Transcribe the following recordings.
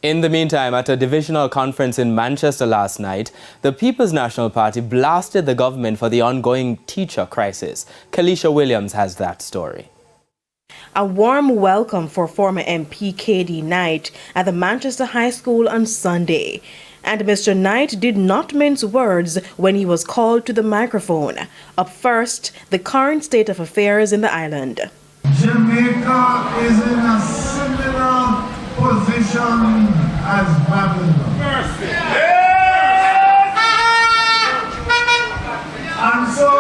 In the meantime, at a divisional conference in Manchester last night, the People's National Party blasted the government for the ongoing teacher crisis. Kalisha Williams has that story. A warm welcome for former MP KD Knight at the Manchester High School on Sunday. And Mr. Knight did not mince words when he was called to the microphone. Up first, the current state of affairs in the island. Jamaica is in a similar position as Babylon. And so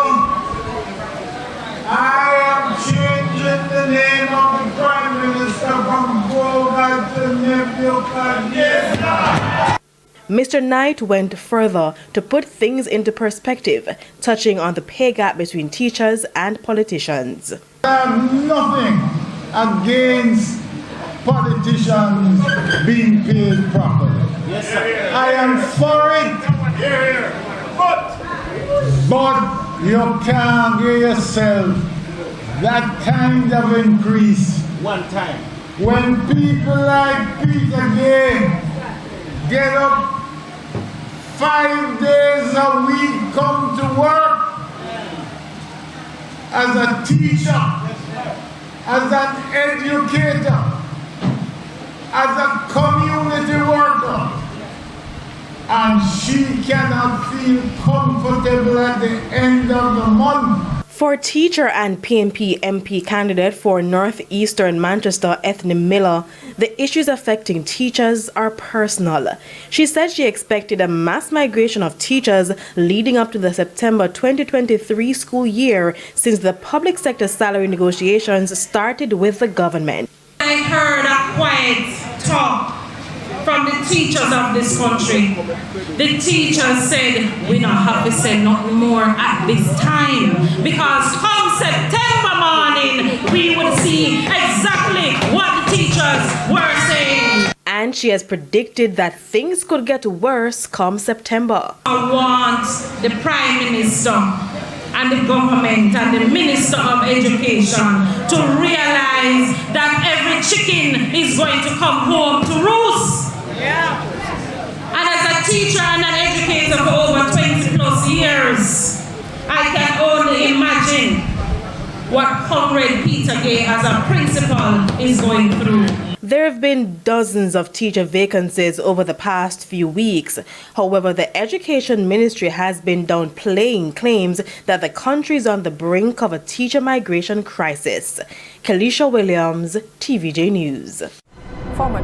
I am changing the name of the Prime Minister from Boga to Nebuchadnezzar. Mr. Knight went further to put things into perspective, touching on the pay gap between teachers and politicians. I have nothing against politicians being paid properly. Yes, sir. I am for it. But you can't give yourself that kind of increase. One time. When people like Peter Gay get up 5 days a week, come to work as a teacher, as an educator, as a community worker, and she cannot feel comfortable at the end of the month. For teacher and PNP MP candidate for Northeastern Manchester, Ethne Miller, the issues affecting teachers are personal. She said she expected a mass migration of teachers leading up to the September 2023 school year since the public sector salary negotiations started with the government. I heard a quiet talk from the teachers of this country. The teachers said, we don't have to say nothing more at this time, because come September morning, we will see exactly what the teachers were saying. And she has predicted that things could get worse come September. I want the Prime Minister and the government and the Minister of Education to realize that every chicken is going to come home to roost. Yeah. And as a teacher and an educator for over 20 plus years, I can only imagine what Comrade Peter Gay as a principal is going through. There have been dozens of teacher vacancies over the past few weeks. However, the Education Ministry has been downplaying claims that the country is on the brink of a teacher migration crisis. Kalisha Williams, TVJ News. Former